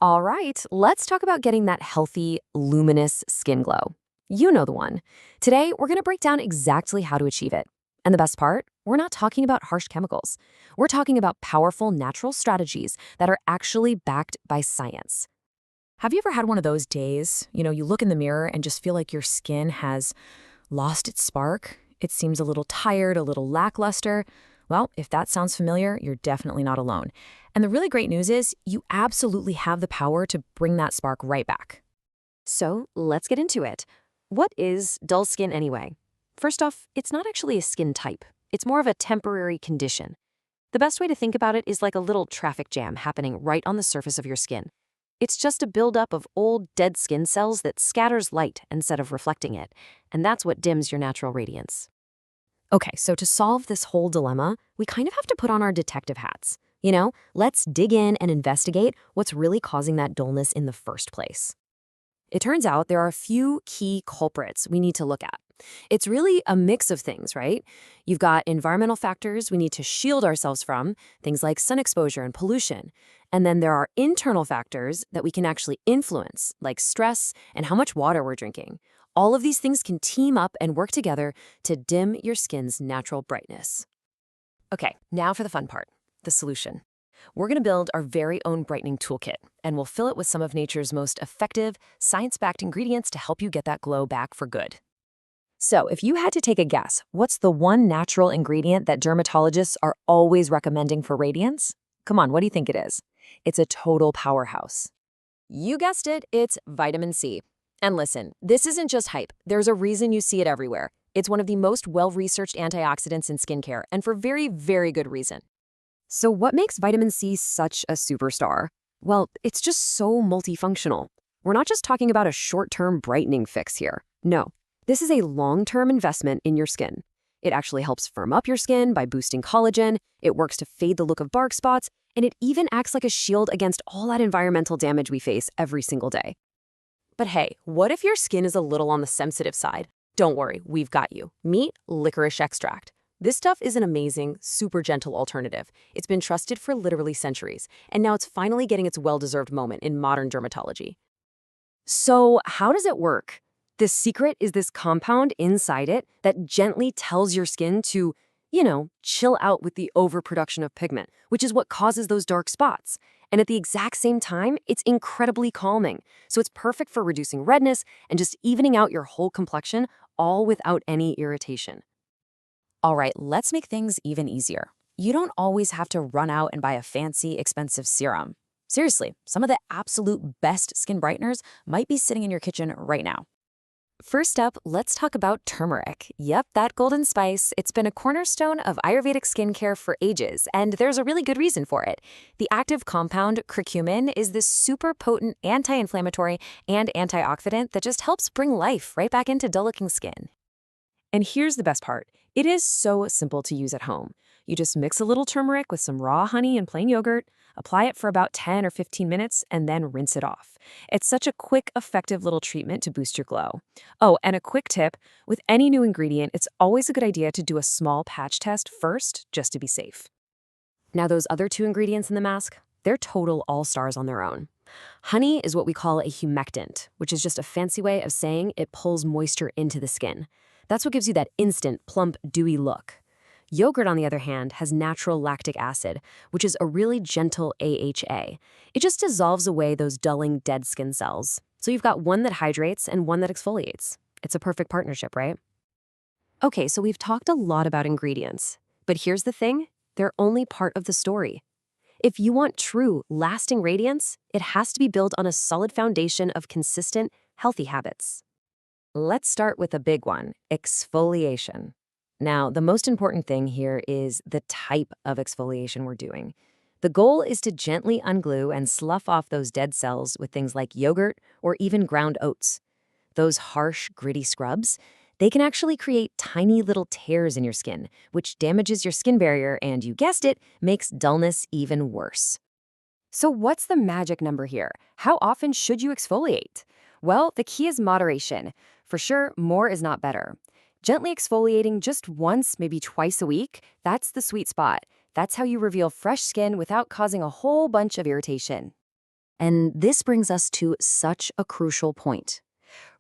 All right, let's talk about getting that healthy, luminous skin glow. You know the one. Today, we're going to break down exactly how to achieve it. And the best part, we're not talking about harsh chemicals. We're talking about powerful natural strategies that are actually backed by science. Have you ever had one of those days, you look in the mirror and just feel like your skin has lost its spark? It seems a little tired, a little lackluster. Well, if that sounds familiar, you're definitely not alone. And the really great news is you absolutely have the power to bring that spark right back. So let's get into it. What is dull skin anyway? First off, it's not actually a skin type. It's more of a temporary condition. The best way to think about it is like a little traffic jam happening right on the surface of your skin. It's just a buildup of old, dead skin cells that scatters light instead of reflecting it, and that's what dims your natural radiance. Okay, so to solve this whole dilemma, we kind of have to put on our detective hats. Let's dig in and investigate what's really causing that dullness in the first place. It turns out there are a few key culprits we need to look at. It's really a mix of things, right? You've got environmental factors we need to shield ourselves from, things like sun exposure and pollution. And then there are internal factors that we can actually influence, like stress and how much water we're drinking. All of these things can team up and work together to dim your skin's natural brightness. Okay, now for the fun part, the solution. We're going to build our very own brightening toolkit, and we'll fill it with some of nature's most effective, science-backed ingredients to help you get that glow back for good. So, if you had to take a guess, what's the one natural ingredient that dermatologists are always recommending for radiance? Come on, what do you think it is? It's a total powerhouse. You guessed it, it's vitamin C. And listen, this isn't just hype. There's a reason you see it everywhere. It's one of the most well-researched antioxidants in skincare, and for very, very good reason. So what makes vitamin C such a superstar? Well, it's just so multifunctional. We're not just talking about a short-term brightening fix here. No, this is a long-term investment in your skin. It actually helps firm up your skin by boosting collagen, it works to fade the look of dark spots, and it even acts like a shield against all that environmental damage we face every single day. But hey, what if your skin is a little on the sensitive side? Don't worry, we've got you. Meet licorice extract. This stuff is an amazing, super gentle alternative. It's been trusted for literally centuries, and now it's finally getting its well-deserved moment in modern dermatology. So how does it work? The secret is this compound inside it that gently tells your skin to, chill out with the overproduction of pigment, which is what causes those dark spots. And at the exact same time, it's incredibly calming. So it's perfect for reducing redness and just evening out your whole complexion, all without any irritation. All right, let's make things even easier. You don't always have to run out and buy a fancy, expensive serum. Seriously, some of the absolute best skin brighteners might be sitting in your kitchen right now. First up, let's talk about turmeric. Yep, that golden spice. It's been a cornerstone of Ayurvedic skincare for ages, and there's a really good reason for it. The active compound, curcumin, is this super potent anti-inflammatory and antioxidant that just helps bring life right back into dull-looking skin. And here's the best part. It is so simple to use at home. You just mix a little turmeric with some raw honey and plain yogurt, apply it for about 10 or 15 minutes, and then rinse it off. It's such a quick, effective little treatment to boost your glow. Oh, and a quick tip, with any new ingredient, it's always a good idea to do a small patch test first, just to be safe. Now those other two ingredients in the mask, they're total all-stars on their own. Honey is what we call a humectant, which is just a fancy way of saying it pulls moisture into the skin. That's what gives you that instant, plump, dewy look. Yogurt, on the other hand, has natural lactic acid, which is a really gentle AHA. It just dissolves away those dulling dead skin cells. So you've got one that hydrates and one that exfoliates. It's a perfect partnership, right? Okay, so we've talked a lot about ingredients. But here's the thing, they're only part of the story. If you want true, lasting radiance, it has to be built on a solid foundation of consistent, healthy habits. Let's start with a big one, exfoliation. Now, the most important thing here is the type of exfoliation we're doing. The goal is to gently unglue and slough off those dead cells with things like yogurt or even ground oats. Those harsh, gritty scrubs, they can actually create tiny little tears in your skin, which damages your skin barrier and, you guessed it, makes dullness even worse. So what's the magic number here? How often should you exfoliate? Well, the key is moderation. For sure, more is not better. Gently exfoliating just once, maybe twice a week, that's the sweet spot. That's how you reveal fresh skin without causing a whole bunch of irritation. And this brings us to such a crucial point.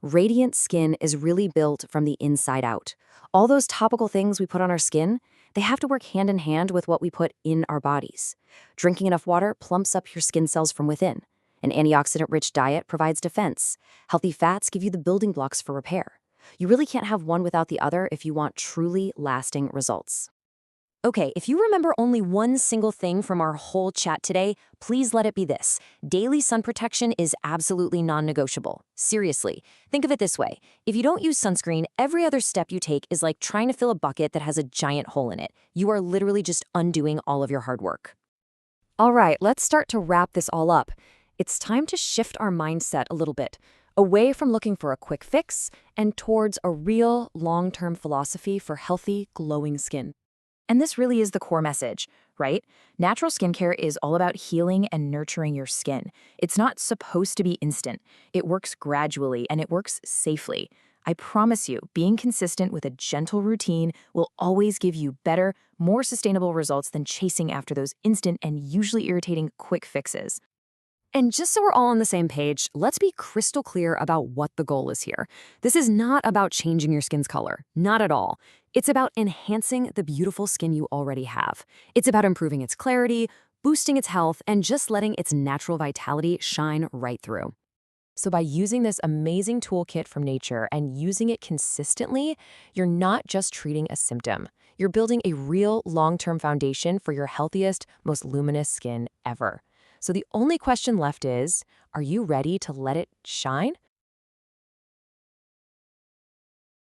Radiant skin is really built from the inside out. All those topical things we put on our skin, they have to work hand in hand with what we put in our bodies. Drinking enough water plumps up your skin cells from within. An antioxidant-rich diet provides defense. Healthy fats give you the building blocks for repair. You really can't have one without the other if you want truly lasting results. Okay, if you remember only one single thing from our whole chat today, please let it be this. Daily sun protection is absolutely non-negotiable. Seriously, think of it this way. If you don't use sunscreen, every other step you take is like trying to fill a bucket that has a giant hole in it. You are literally just undoing all of your hard work. All right, let's start to wrap this all up. It's time to shift our mindset a little bit, away from looking for a quick fix and towards a real long-term philosophy for healthy, glowing skin. And this really is the core message, right? Natural skincare is all about healing and nurturing your skin. It's not supposed to be instant. It works gradually and it works safely. I promise you, being consistent with a gentle routine will always give you better, more sustainable results than chasing after those instant and usually irritating quick fixes. And just so we're all on the same page, let's be crystal clear about what the goal is here. This is not about changing your skin's color, not at all. It's about enhancing the beautiful skin you already have. It's about improving its clarity, boosting its health, and just letting its natural vitality shine right through. So by using this amazing toolkit from nature and using it consistently, you're not just treating a symptom. You're building a real long-term foundation for your healthiest, most luminous skin ever. So the only question left is, are you ready to let it shine?